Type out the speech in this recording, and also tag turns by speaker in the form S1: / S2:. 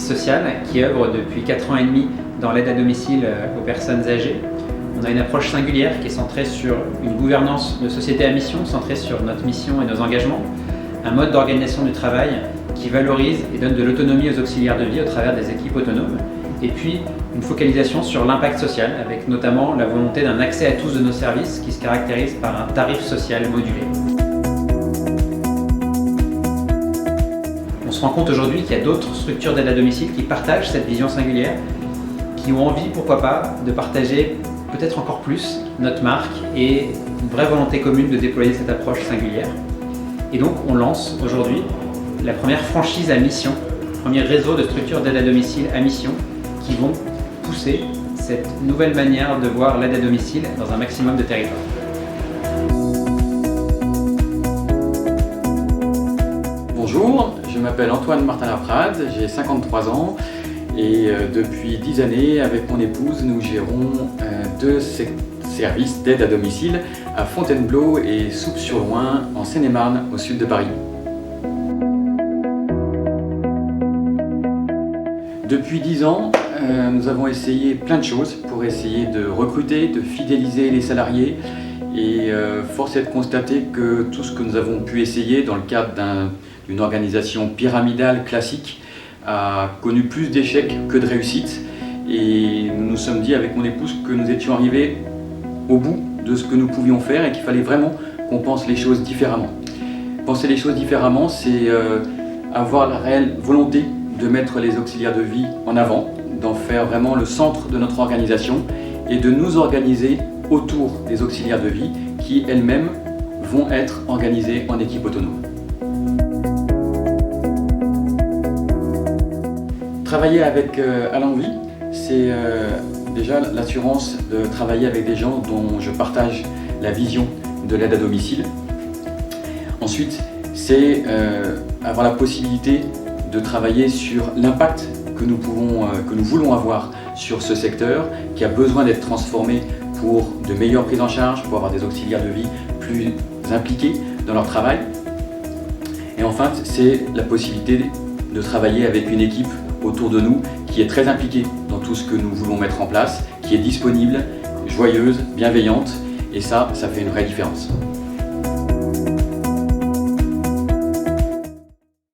S1: service social qui œuvre depuis 4 ans et demi dans l'aide à domicile aux personnes âgées. On a une approche singulière qui est centrée sur une gouvernance de société à mission, centrée sur notre mission et nos engagements, un mode d'organisation du travail qui valorise et donne de l'autonomie aux auxiliaires de vie au travers des équipes autonomes, et puis une focalisation sur l'impact social, avec notamment la volonté d'un accès à tous de nos services qui se caractérise par un tarif social modulé. On se rend compte aujourd'hui qu'il y a d'autres structures d'aide à domicile qui partagent cette vision singulière, qui ont envie, pourquoi pas, de partager peut-être encore plus notre marque et une vraie volonté commune de déployer cette approche singulière. Et donc on lance aujourd'hui la première franchise à mission, le premier réseau de structures d'aide à domicile à mission qui vont pousser cette nouvelle manière de voir l'aide à domicile dans un maximum de territoires.
S2: Bonjour, je m'appelle Antoine Martin-Laprade, j'ai 53 ans et depuis 10 années, avec mon épouse, nous gérons deux services d'aide à domicile à Fontainebleau et Souppes-sur-Loing en Seine-et-Marne, au sud de Paris. Depuis 10 ans, nous avons essayé plein de choses pour essayer de recruter, de fidéliser les salariés et force est de constater que tout ce que nous avons pu essayer dans le cadre d'une organisation pyramidale classique a connu plus d'échecs que de réussites et nous nous sommes dit avec mon épouse que nous étions arrivés au bout de ce que nous pouvions faire et qu'il fallait vraiment qu'on pense les choses différemment. Penser les choses différemment, c'est avoir la réelle volonté de mettre les auxiliaires de vie en avant, d'en faire vraiment le centre de notre organisation et de nous organiser autour des auxiliaires de vie qui elles-mêmes vont être organisées en équipe autonome. Travailler avec À l'envie, c'est déjà l'assurance de travailler avec des gens dont je partage la vision de l'aide à domicile. Ensuite, c'est avoir la possibilité de travailler sur l'impact que nous voulons avoir sur ce secteur qui a besoin d'être transformé pour de meilleures prises en charge, pour avoir des auxiliaires de vie plus impliqués dans leur travail. Et enfin, c'est la possibilité de travailler avec une équipe autour de nous qui est très impliquée dans tout ce que nous voulons mettre en place, qui est disponible, joyeuse, bienveillante, et ça fait une vraie différence.